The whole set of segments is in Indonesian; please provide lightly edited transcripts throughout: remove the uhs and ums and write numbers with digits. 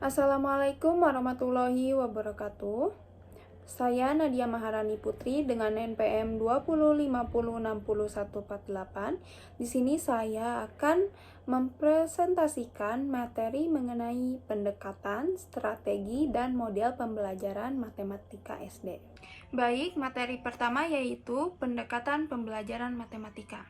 Assalamualaikum warahmatullahi wabarakatuh. Saya Nadia Maharani Putri dengan NPM 2050604148. Di sini saya akan mempresentasikan materi mengenai pendekatan, strategi, dan model pembelajaran matematika SD. Baik, materi pertama yaitu pendekatan pembelajaran matematika.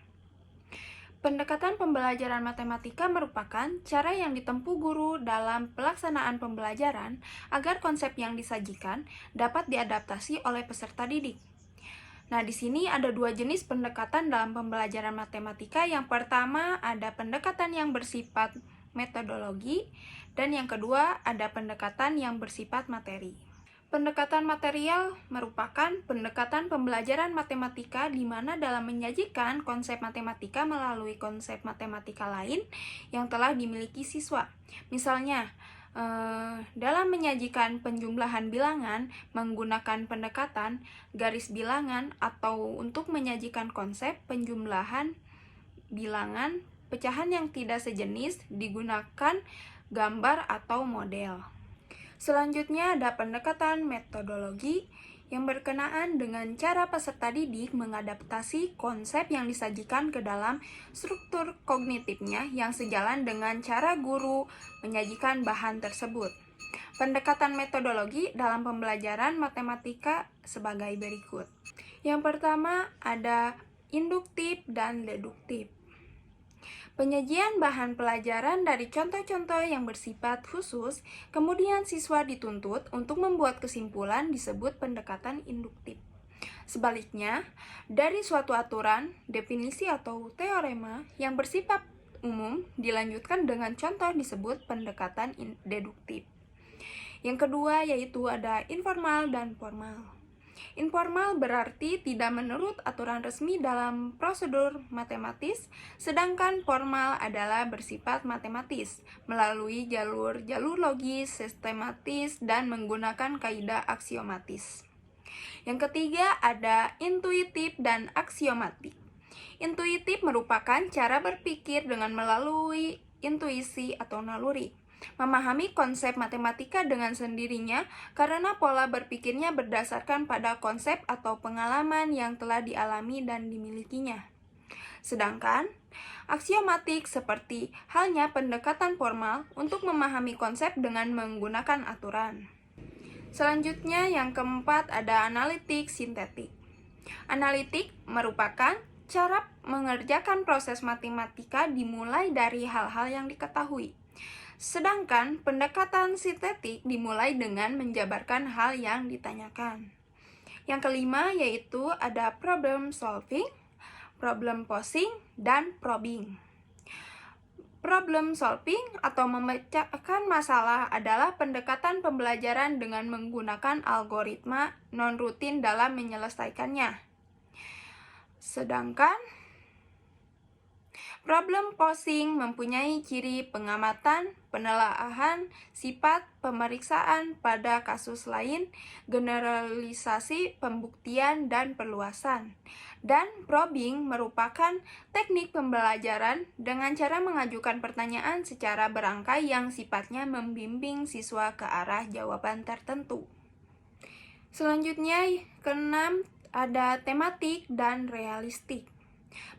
Pendekatan pembelajaran matematika merupakan cara yang ditempuh guru dalam pelaksanaan pembelajaran agar konsep yang disajikan dapat diadaptasi oleh peserta didik. Nah, di sini ada dua jenis pendekatan dalam pembelajaran matematika. Yang pertama ada pendekatan yang bersifat metodologi, dan yang kedua ada pendekatan yang bersifat materi. Pendekatan material merupakan pendekatan pembelajaran matematika di mana dalam menyajikan konsep matematika melalui konsep matematika lain yang telah dimiliki siswa. Misalnya, dalam menyajikan penjumlahan bilangan menggunakan pendekatan garis bilangan, atau untuk menyajikan konsep penjumlahan bilangan pecahan yang tidak sejenis digunakan gambar atau model. Selanjutnya ada pendekatan metodologi yang berkenaan dengan cara peserta didik mengadaptasi konsep yang disajikan ke dalam struktur kognitifnya yang sejalan dengan cara guru menyajikan bahan tersebut. Pendekatan metodologi dalam pembelajaran matematika sebagai berikut. Yang pertama ada induktif dan deduktif. Penyajian bahan pelajaran dari contoh-contoh yang bersifat khusus, kemudian siswa dituntut untuk membuat kesimpulan disebut pendekatan induktif. Sebaliknya, dari suatu aturan, definisi atau teorema yang bersifat umum dilanjutkan dengan contoh disebut pendekatan deduktif. Yang kedua yaitu ada informal dan formal. Informal berarti tidak menurut aturan resmi dalam prosedur matematis, sedangkan formal adalah bersifat matematis, melalui jalur-jalur logis, sistematis, dan menggunakan kaidah aksiomatis. Yang ketiga ada intuitif dan aksiomatik. Intuitif merupakan cara berpikir dengan melalui intuisi atau naluri. Memahami konsep matematika dengan sendirinya karena pola berpikirnya berdasarkan pada konsep atau pengalaman yang telah dialami dan dimilikinya. Sedangkan aksiomatik seperti halnya pendekatan formal untuk memahami konsep dengan menggunakan aturan. Selanjutnya yang keempat ada analitik sintetik. Analitik merupakan cara mengerjakan proses matematika dimulai dari hal-hal yang diketahui. Sedangkan pendekatan sintetik dimulai dengan menjabarkan hal yang ditanyakan. Yang kelima yaitu ada problem solving, problem posing, dan probing. Problem solving atau memecahkan masalah adalah pendekatan pembelajaran dengan menggunakan algoritma non-rutin dalam menyelesaikannya. Sedangkan problem posing mempunyai ciri pengamatan, penelaahan, sifat pemeriksaan pada kasus lain, generalisasi, pembuktian, dan perluasan. Dan probing merupakan teknik pembelajaran dengan cara mengajukan pertanyaan secara berangkai yang sifatnya membimbing siswa ke arah jawaban tertentu. Selanjutnya, keenam ada tematik dan realistik.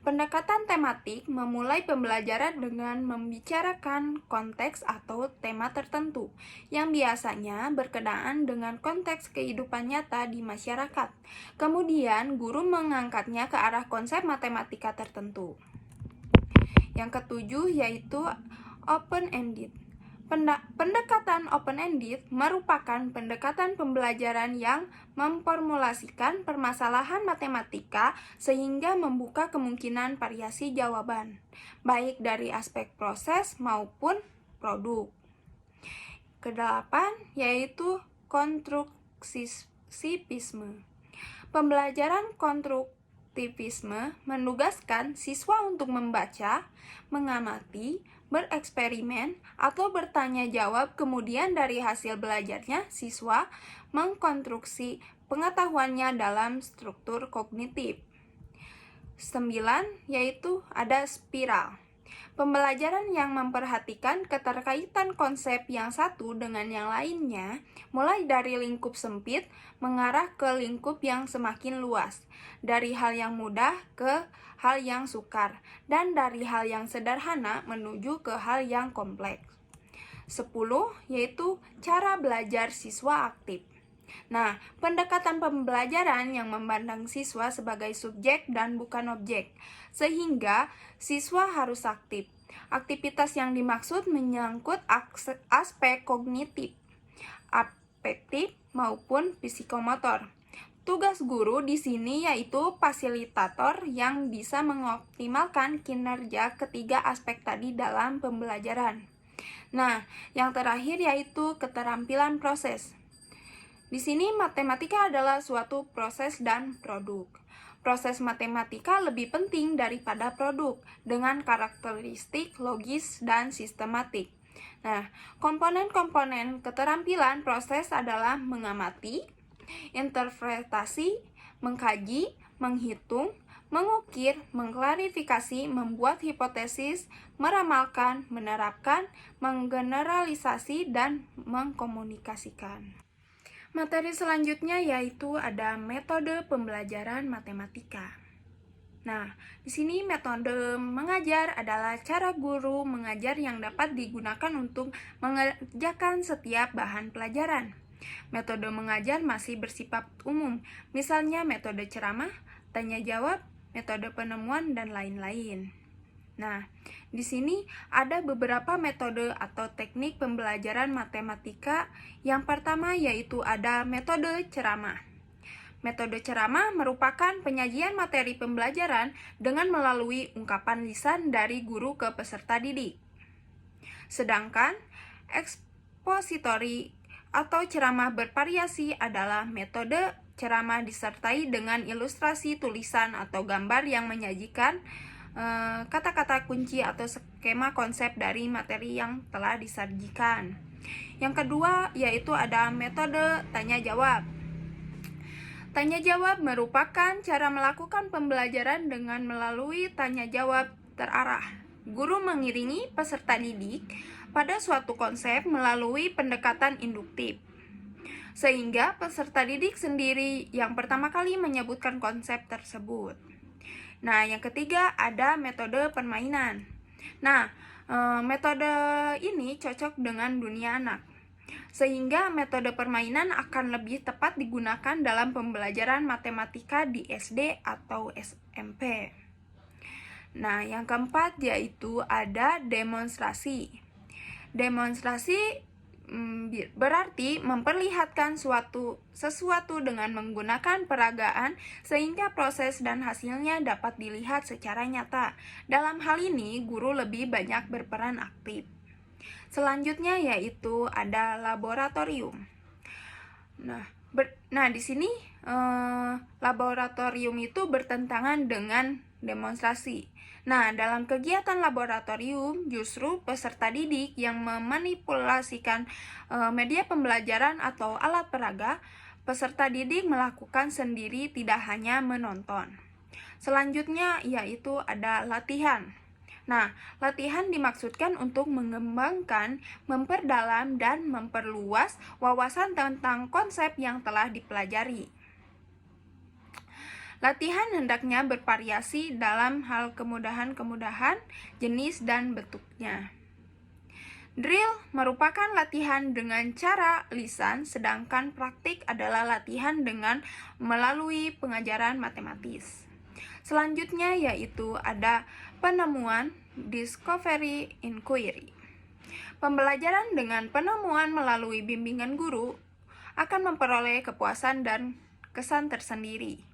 Pendekatan tematik memulai pembelajaran dengan membicarakan konteks atau tema tertentu yang biasanya berkenaan dengan konteks kehidupan nyata di masyarakat. Kemudian, guru mengangkatnya ke arah konsep matematika tertentu. Yang ketujuh yaitu open-ended. Pendekatan open-ended merupakan pendekatan pembelajaran yang memformulasikan permasalahan matematika sehingga membuka kemungkinan variasi jawaban, baik dari aspek proses maupun produk. Kedelapan yaitu konstruktivisme. Pembelajaran konstruktivisme menugaskan siswa untuk membaca, mengamati, bereksperimen, atau bertanya jawab, kemudian dari hasil belajarnya siswa mengkonstruksi pengetahuannya dalam struktur kognitif. 9 yaitu ada spiral. Pembelajaran yang memperhatikan keterkaitan konsep yang satu dengan yang lainnya, mulai dari lingkup sempit mengarah ke lingkup yang semakin luas, dari hal yang mudah ke hal yang sukar, dan dari hal yang sederhana menuju ke hal yang kompleks. 10. Yaitu cara belajar siswa aktif. Nah, pendekatan pembelajaran yang memandang siswa sebagai subjek dan bukan objek, sehingga siswa harus aktif. Aktivitas yang dimaksud menyangkut aspek kognitif, afektif, maupun psikomotor. Tugas guru di sini yaitu fasilitator yang bisa mengoptimalkan kinerja ketiga aspek tadi dalam pembelajaran. Nah, yang terakhir yaitu keterampilan proses. Di sini matematika adalah suatu proses dan produk. Proses matematika lebih penting daripada produk dengan karakteristik logis dan sistematik. Nah, komponen-komponen keterampilan proses adalah mengamati, interpretasi, mengkaji, menghitung, mengukir, mengklarifikasi, membuat hipotesis, meramalkan, menerapkan, menggeneralisasi, dan mengkomunikasikan. Materi selanjutnya yaitu ada metode pembelajaran matematika. Nah, di sini metode mengajar adalah cara guru mengajar yang dapat digunakan untuk mengerjakan setiap bahan pelajaran. Metode mengajar masih bersifat umum, misalnya metode ceramah, tanya jawab, metode penemuan, dan lain-lain. Nah, di sini ada beberapa metode atau teknik pembelajaran matematika. Yang pertama yaitu ada metode ceramah. Metode ceramah merupakan penyajian materi pembelajaran dengan melalui ungkapan lisan dari guru ke peserta didik. Sedangkan ekspositori atau ceramah bervariasi adalah metode ceramah disertai dengan ilustrasi tulisan atau gambar yang menyajikan kata-kata kunci atau skema konsep dari materi yang telah disajikan. Yang kedua yaitu ada metode tanya jawab. Tanya jawab merupakan cara melakukan pembelajaran dengan melalui tanya jawab terarah. Guru mengiringi peserta didik pada suatu konsep melalui pendekatan induktif, sehingga peserta didik sendiri yang pertama kali menyebutkan konsep tersebut. Nah, yang ketiga ada metode permainan. Nah, metode ini cocok dengan dunia anak, sehingga metode permainan akan lebih tepat digunakan dalam pembelajaran matematika di SD atau SMP. Nah, yang keempat yaitu ada demonstrasi. Demonstrasi berarti memperlihatkan sesuatu dengan menggunakan peragaan sehingga proses dan hasilnya dapat dilihat secara nyata. Dalam hal ini, guru lebih banyak berperan aktif. Selanjutnya yaitu ada laboratorium. Nah, di sini laboratorium itu bertentangan dengan demonstrasi. Nah, dalam kegiatan laboratorium, justru peserta didik yang memanipulasikan media pembelajaran atau alat peraga, peserta didik melakukan sendiri, tidak hanya menonton. Selanjutnya yaitu ada latihan. Nah, latihan dimaksudkan untuk mengembangkan, memperdalam, dan memperluas wawasan tentang konsep yang telah dipelajari. Latihan hendaknya bervariasi dalam hal kemudahan, jenis, dan bentuknya. Drill merupakan latihan dengan cara lisan, sedangkan praktik adalah latihan dengan melalui pengajaran matematis. Selanjutnya yaitu ada penemuan, discovery, inquiry. Pembelajaran dengan penemuan melalui bimbingan guru akan memperoleh kepuasan dan kesan tersendiri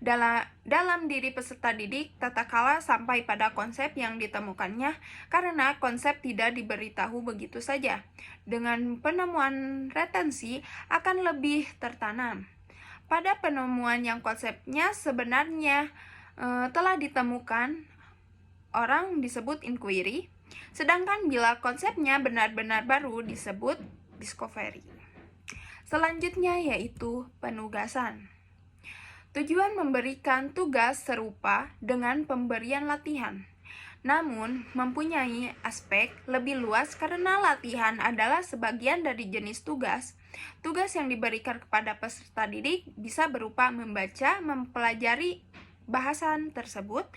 dalam diri peserta didik tatkala sampai pada konsep yang ditemukannya, karena konsep tidak diberitahu begitu saja. Dengan penemuan, retensi akan lebih tertanam. Pada penemuan yang konsepnya sebenarnya telah ditemukan, orang disebut inquiry, sedangkan bila konsepnya benar-benar baru disebut discovery. Selanjutnya yaitu penugasan. Tujuan memberikan tugas serupa dengan pemberian latihan. namun mempunyai aspek lebih luas karena latihan adalah sebagian dari jenis tugas. Tugas yang diberikan kepada peserta didik bisa berupa membaca, mempelajari bahasan tersebut,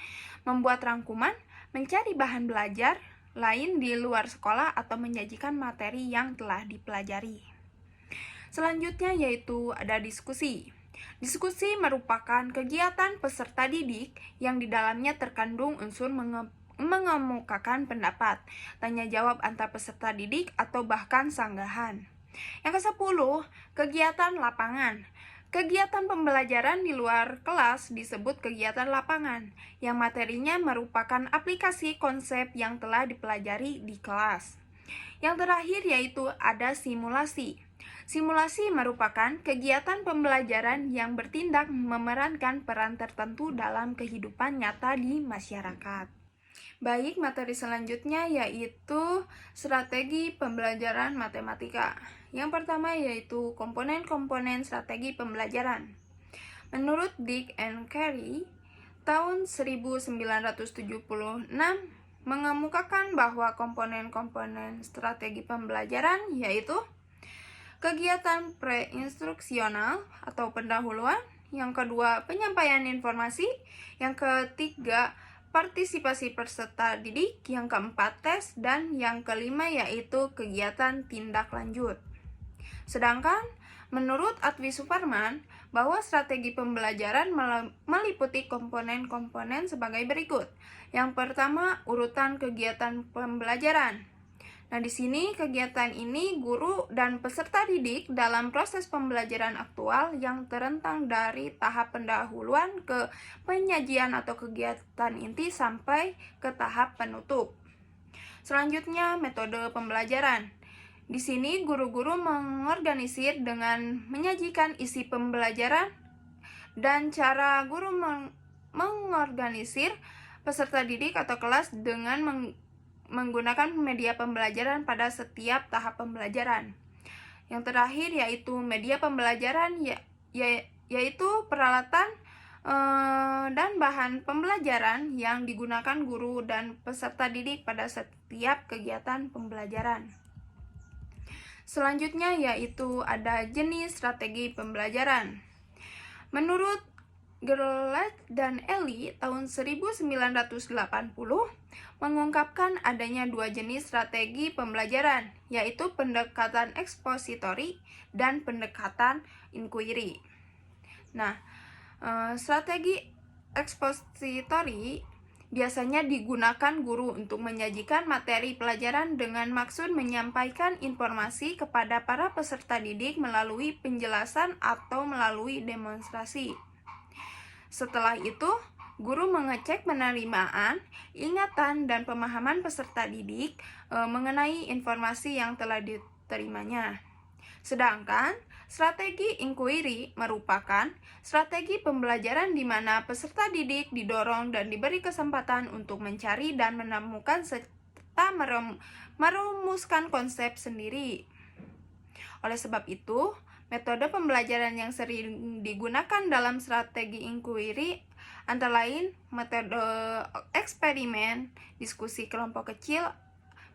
membuat rangkuman, mencari bahan belajar lain di luar sekolah, atau menyajikan materi yang telah dipelajari. Selanjutnya yaitu ada diskusi. Diskusi merupakan kegiatan peserta didik yang di dalamnya terkandung unsur mengemukakan pendapat, tanya jawab antar peserta didik, atau bahkan sanggahan. Yang ke-10, kegiatan lapangan. Kegiatan pembelajaran di luar kelas disebut kegiatan lapangan, yang materinya merupakan aplikasi konsep yang telah dipelajari di kelas. Yang terakhir yaitu ada simulasi. Simulasi merupakan kegiatan pembelajaran yang bertindak memerankan peran tertentu dalam kehidupan nyata di masyarakat. Baik, materi selanjutnya yaitu strategi pembelajaran matematika. Yang pertama yaitu komponen-komponen strategi pembelajaran. Menurut Dick and Carey, tahun 1976 mengemukakan bahwa komponen-komponen strategi pembelajaran yaitu kegiatan preinstruksional atau pendahuluan, yang kedua penyampaian informasi, yang ketiga partisipasi peserta didik, yang keempat tes, dan yang kelima yaitu kegiatan tindak lanjut. Sedangkan menurut Adwi Suparman, bahwa strategi pembelajaran meliputi komponen-komponen sebagai berikut. Yang pertama, urutan kegiatan pembelajaran. Nah, di sini kegiatan ini guru dan peserta didik dalam proses pembelajaran aktual yang terentang dari tahap pendahuluan ke penyajian atau kegiatan inti sampai ke tahap penutup. Selanjutnya, metode pembelajaran. Di sini guru-guru mengorganisir dengan menyajikan isi pembelajaran dan cara guru mengorganisir peserta didik atau kelas dengan menggunakan media pembelajaran pada setiap tahap pembelajaran. Yang terakhir yaitu media pembelajaran yaitu peralatan dan bahan pembelajaran yang digunakan guru dan peserta didik pada setiap kegiatan pembelajaran. Selanjutnya yaitu ada jenis strategi pembelajaran. Menurut Gerlach dan Ellie tahun 1980 mengungkapkan adanya dua jenis strategi pembelajaran, yaitu pendekatan ekspositori dan pendekatan inquiry. Nah, strategi ekspositori biasanya digunakan guru untuk menyajikan materi pelajaran dengan maksud menyampaikan informasi kepada para peserta didik melalui penjelasan atau melalui demonstrasi. Setelah itu, guru mengecek penerimaan, ingatan, dan pemahaman peserta didik mengenai informasi yang telah diterimanya. Sedangkan strategi inquiry merupakan strategi pembelajaran di mana peserta didik didorong dan diberi kesempatan untuk mencari dan menemukan serta merumuskan konsep sendiri. Oleh sebab itu, metode pembelajaran yang sering digunakan dalam strategi inquiry antara lain metode eksperimen, diskusi kelompok kecil,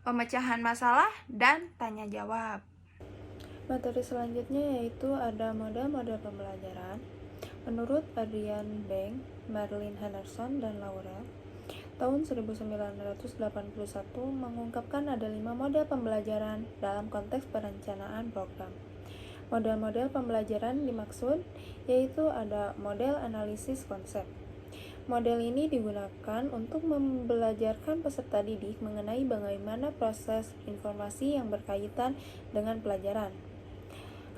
pemecahan masalah, dan tanya jawab. Materi selanjutnya yaitu ada model-model pembelajaran. Menurut Adrian Beng, Marilyn Henderson, dan Laurel, tahun 1981 mengungkapkan ada 5 model pembelajaran dalam konteks perencanaan program. Model-model pembelajaran dimaksud yaitu ada model analisis konsep. Model ini digunakan untuk membelajarkan peserta didik mengenai bagaimana proses informasi yang berkaitan dengan pelajaran.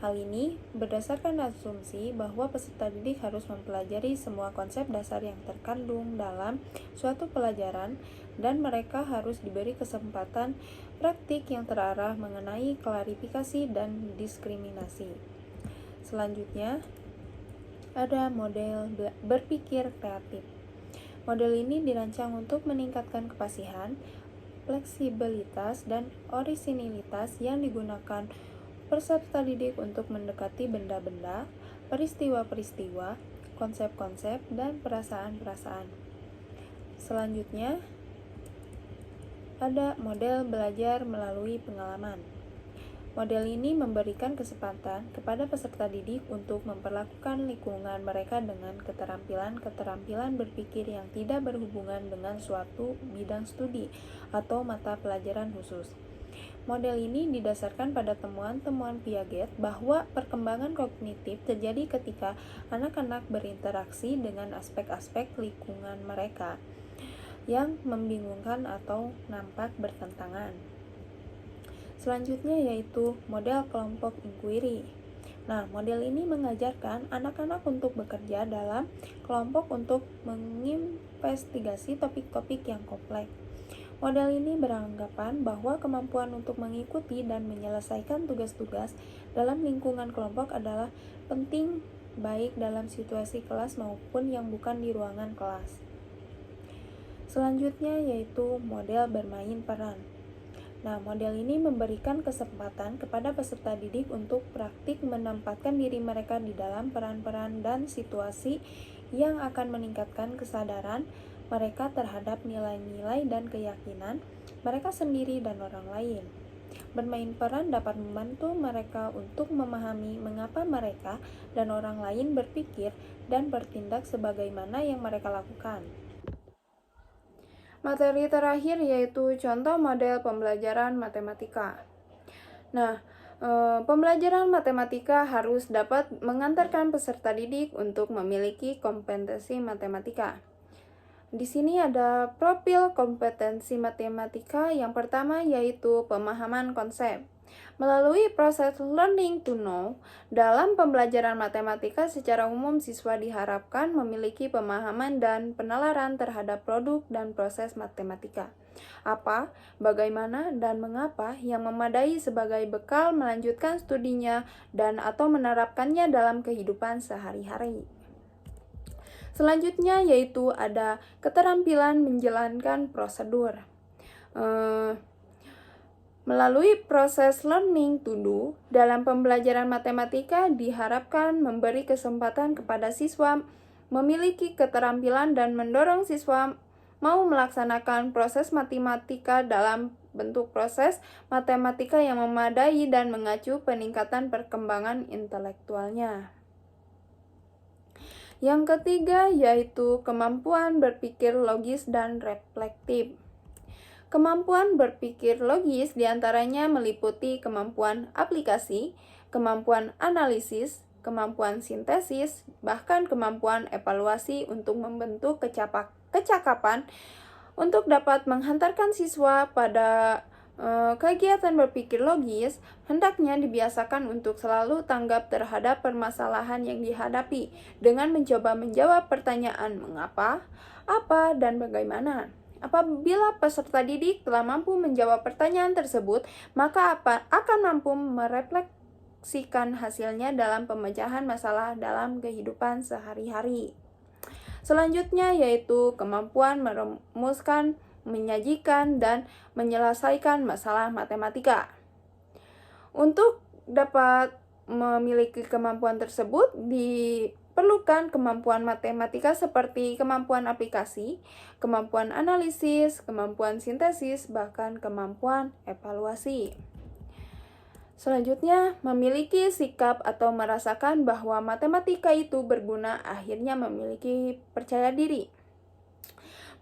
Hal ini berdasarkan asumsi bahwa peserta didik harus mempelajari semua konsep dasar yang terkandung dalam suatu pelajaran dan mereka harus diberi kesempatan praktik yang terarah mengenai klarifikasi dan diskriminasi. Selanjutnya, ada model berpikir kreatif. Model ini dirancang untuk meningkatkan kefasihan, fleksibilitas, dan orisinilitas yang digunakan peserta didik untuk mendekati benda-benda, peristiwa-peristiwa, konsep-konsep, dan perasaan-perasaan. Selanjutnya, ada model belajar melalui pengalaman. Model ini memberikan kesempatan kepada peserta didik untuk memperlakukan lingkungan mereka dengan keterampilan-keterampilan berpikir yang tidak berhubungan dengan suatu bidang studi atau mata pelajaran khusus. Model ini didasarkan pada temuan-temuan Piaget bahwa perkembangan kognitif terjadi ketika anak-anak berinteraksi dengan aspek-aspek lingkungan mereka yang membingungkan atau nampak bertentangan. Selanjutnya yaitu model kelompok inquiry. Nah, model ini mengajarkan anak-anak untuk bekerja dalam kelompok untuk menginvestigasi topik-topik yang kompleks. Model ini beranggapan bahwa kemampuan untuk mengikuti dan menyelesaikan tugas-tugas dalam lingkungan kelompok adalah penting baik dalam situasi kelas maupun yang bukan di ruangan kelas. Selanjutnya yaitu model bermain peran. Nah, model ini memberikan kesempatan kepada peserta didik untuk praktik menempatkan diri mereka di dalam peran-peran dan situasi yang akan meningkatkan kesadaran mereka terhadap nilai-nilai dan keyakinan mereka sendiri dan orang lain. Bermain peran dapat membantu mereka untuk memahami mengapa mereka dan orang lain berpikir dan bertindak sebagaimana yang mereka lakukan. Materi terakhir yaitu contoh model pembelajaran matematika. Nah, pembelajaran matematika harus dapat mengantarkan peserta didik untuk memiliki kompetensi matematika. Di sini ada profil kompetensi matematika. Yang pertama yaitu pemahaman konsep. Melalui proses learning to know, dalam pembelajaran matematika secara umum siswa diharapkan memiliki pemahaman dan penalaran terhadap produk dan proses matematika. Apa, bagaimana, dan mengapa yang memadai sebagai bekal melanjutkan studinya dan atau menerapkannya dalam kehidupan sehari-hari. Selanjutnya yaitu ada keterampilan menjalankan prosedur. Melalui proses learning to do, dalam pembelajaran matematika diharapkan memberi kesempatan kepada siswa memiliki keterampilan dan mendorong siswa mau melaksanakan proses matematika dalam bentuk proses matematika yang memadai dan mengacu peningkatan perkembangan intelektualnya. Yang ketiga yaitu kemampuan berpikir logis dan reflektif. Kemampuan berpikir logis diantaranya meliputi kemampuan aplikasi, kemampuan analisis, kemampuan sintesis, bahkan kemampuan evaluasi untuk membentuk kecakapan untuk dapat menghantarkan siswa pada kegiatan berpikir logis. Hendaknya dibiasakan untuk selalu tanggap terhadap permasalahan yang dihadapi dengan mencoba menjawab pertanyaan mengapa, apa, dan bagaimana. Apabila peserta didik telah mampu menjawab pertanyaan tersebut, maka akan mampu merefleksikan hasilnya dalam pemecahan masalah dalam kehidupan sehari-hari. Selanjutnya yaitu kemampuan merumuskan, menyajikan, dan menyelesaikan masalah matematika. Untuk dapat memiliki kemampuan tersebut diperlukan kemampuan matematika seperti kemampuan aplikasi, kemampuan analisis, kemampuan sintesis, bahkan kemampuan evaluasi. Selanjutnya, memiliki sikap atau merasakan bahwa matematika itu berguna, akhirnya memiliki percaya diri.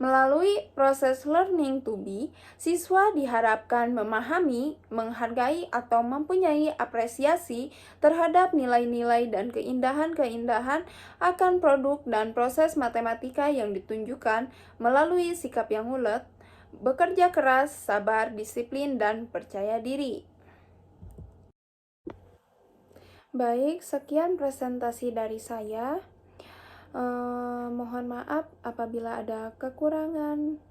Melalui proses learning to be, siswa diharapkan memahami, menghargai, atau mempunyai apresiasi terhadap nilai-nilai dan keindahan-keindahan akan produk dan proses matematika yang ditunjukkan melalui sikap yang ulet, bekerja keras, sabar, disiplin, dan percaya diri. Baik, sekian presentasi dari saya. Mohon maaf apabila ada kekurangan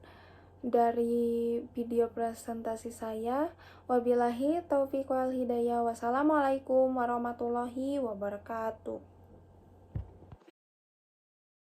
dari video presentasi saya. Wabillahi taufiq wal hidayah. Wassalamualaikum warahmatullahi wabarakatuh.